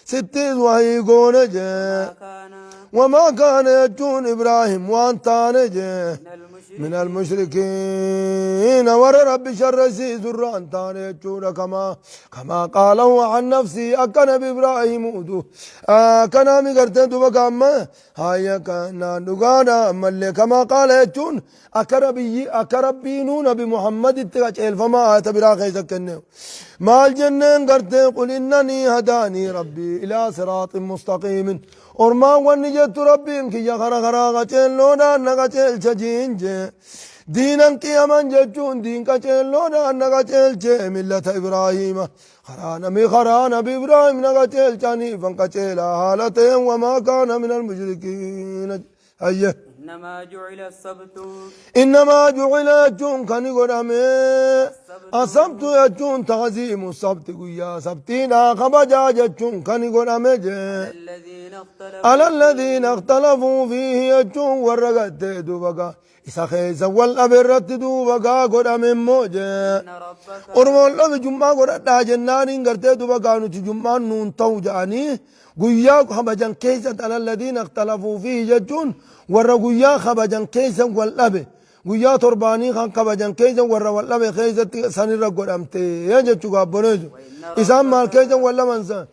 ستيز وحي كون جا ما كان وما كان يجون إبراهيم وانتان جا من من المشركين المشركين ور رب شر سيز الرانتان يجون كما قاله عن نفسي أكن بإبراهيم ودو أكن مغرتين دومكا أما هيا كان نغانا ملي كما قال يجون أكربينو نبي محمد التقاچ فما تبرا خيسك كنه مال جنن قرته قل إنني هداني ربي إلى صراط مستقيم أرما ونجت ربي كي يخرا خرا قچل لونا نقچل چجينج دينا قياما جچون دين قچل لونا نقچل چ ملة إبراهيم خرانا بإبراهيم نقچل چاني فنقچل حالته وما كان من المشركين أيه إنما جعل السبت إنما جعل يجون كان يقرأمي السبت يجون تعظيم السبت قويا سبتين خبجا يجون كان يقرأمي الذين اختلفوا على الذين اختلفوا فيه يجون ورقت دوبقا إسا خيزا والأبرت دوبقا قرأمي موجه إن ربك أرمون لو جمعة قرأت جنانين قرأت دوبقا نتي جمعة نون توجعني قويا خبجا كيسة على الذين اختلفوا فيه يجون warra guyyaa kabajan keeysan wal dhabe guyyaa torbaanii kan kabajan keeysan warra wal dhabe keeysatti sanirra godhamte jechuu gaabboneesu isaan maal keeysan wal dhaban san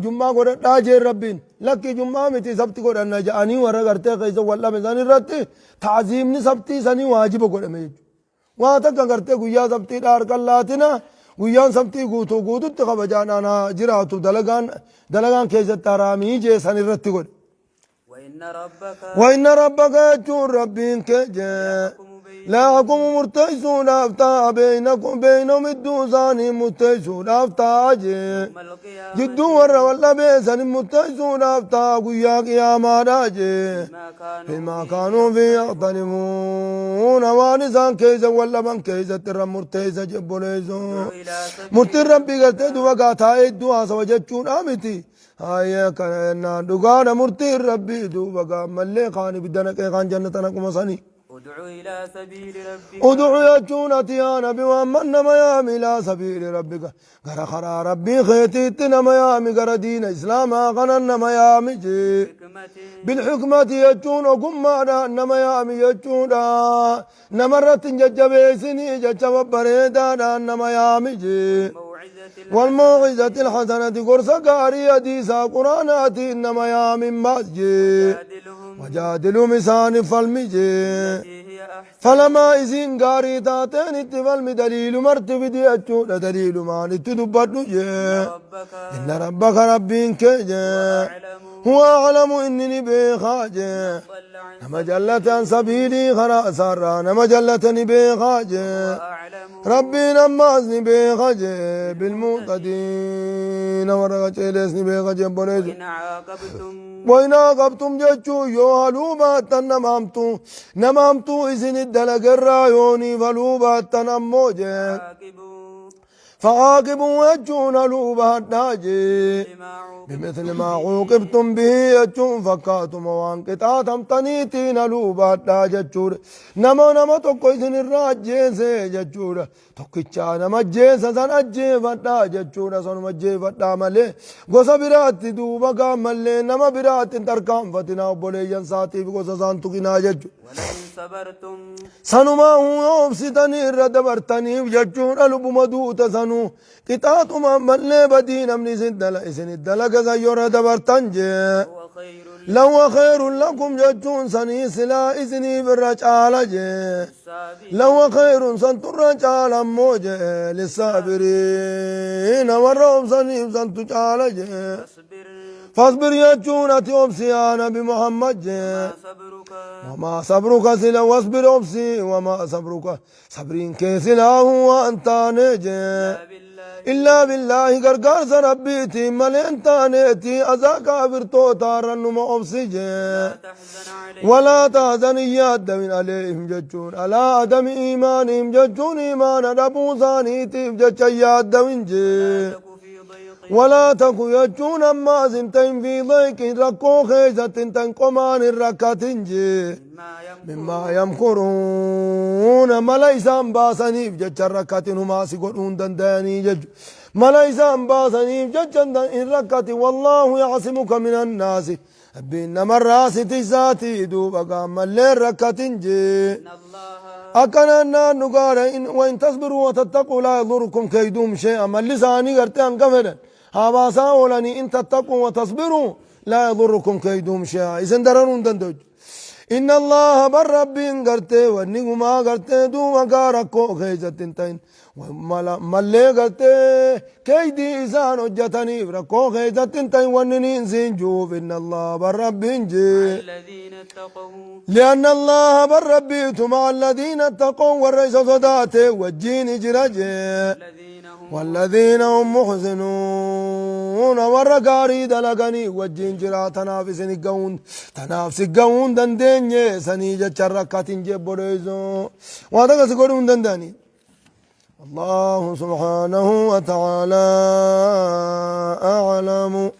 jummaa godhadhaa jeen rabbiin lakki jummaa miti sabti godhanna ja'anii warra gartee keeysan wal dhabe sanirratti ta'ziimni sabtii sanii waajiba godhame jechu waa takka gartee guyyaa sabtii harkan laatina guyyaan sabtii guutuu guututti kabajaadhaan jiraatu dalagaan keessatti haraamii jee sanirratti godhe وإن ربك يجون ربك لا أقوم مرتيسون أفتى بينهم الدوزان مرتيسون أفتى جدو ورى ولا بيسان مرتيسون أفتى قياك يا ماراجي فيما كانوا في يختلفون وانسان كيسا ولا من كيسا ترى مرتيسا جبوليسو مرتي ربي قلت دوغاتا إدوها سوجتشون آمتي هاي كان دغانا مرتي ربي دوبا ملي خاني بدنك خان جنتنا كمساني ادعو إلى سبيل ربك ادعو يا جونتي يا نبي ومن ما يامي إلى سبيل ربك غرا خرا ربي خيتي تنما يامي غرا دين إسلام غنن ما يامي بالحكمة يجون وقم نما يامي يجون نمرت ججبيسني ججب بريدا نما يامي والموعظة الحسنة قرصة قارية ديسا قرآنات إنما يا من مسجد وجادلوا مسان فالمجي فلما إذن قاري تاتين اتفالم دليل مرتب دي أجود دليل ما نتدبت إن ربك ربين كجي هو أعلم إنني بخاجي نما جلت عن سبيلي خرا سارا نما جلتني بخاجي ربي نمازني بخاجي بالمعتدين ورغتي لسني بخاجي بونيزو وإن عاقبتم جتشو يوهلوا باتا نمامتو إذن الدلق الرايوني فلوا باتا نموجي فعاقبوا يجون لوبا الداجي بمثل ما عوقبتم به يجون فكاتم وانقطعتم تنيتين لوبا الداجي نما تقو إذن الراجي سيججور تقيتشا نما جيسا سن أجيب الداجي سن مجيب الدامالي غوصا برات دوبا قامالي نما برات تركام فتنا وبولي ينساتي بغوصا سانتقنا ججو ولئن صبرتم سنما هو يبسطني الردبرتني يجون ألب مدوت سنو قطعتما ملي بدين أمني سندل إسن الدلق زيور دبرتنجي لو خير لكم جتون سني سلا إسني بالرجال جي لو خير سنت الرجال موجي للصابرين والروم سني سنت جال جي فاصبر يجونة أمسي يا نبي محمد ما صبرك وما صبرك سلا واصبر أمسي وما صبرك صبرين كيسلا هو أنت نجي إلا بالله إلا بالله غرغر ربيتي مل أنت نيتي أذاك برتو تارن ما أمسي لا تحزن عليهم ولا تحزن ياد من عليهم ججون على عدم إيمانهم ججون إيمان ربو ثانيتي جج ياد من جي تك في ضيق ولا تكو يجون أما زنتين في ضيق ركو خيزة تنقمان الركات جي مما يمكرون ملايسان باسنيف جج الركات هما سيقولون دنداني جج ملايسان باسنيف جج الركات والله يعصمك من الناس بينما الراس تزاتي دوبا قام اللي الركات جي إن الله أكنا نقال وإن تصبروا وتتقوا لا يضركم كيدهم شيئا من لساني قرتان كفدا هذا ساولني إن تتقوا وتصبروا لا يضركم كيدهم شيئا إذن درنون دندوج إن الله بربين قرتي ونقما قرتي دوما قاركو خيزة تنتين ومالي قرتي كيدي إسان وجتني بركو خيزة تنتين وننين زنجوف إن الله بربين جي الذين اتقوا لأن الله بربيت مع الذين اتقوا والرئيس صداته والجين جرجه الذين هم والذين هم محسنون والرقاري دلقني والجين جرا تنافس نقون تنافس قون دندين سنيجة شركات جيب بريزو وهذا سيقولون دنداني الله سبحانه وتعالى أعلم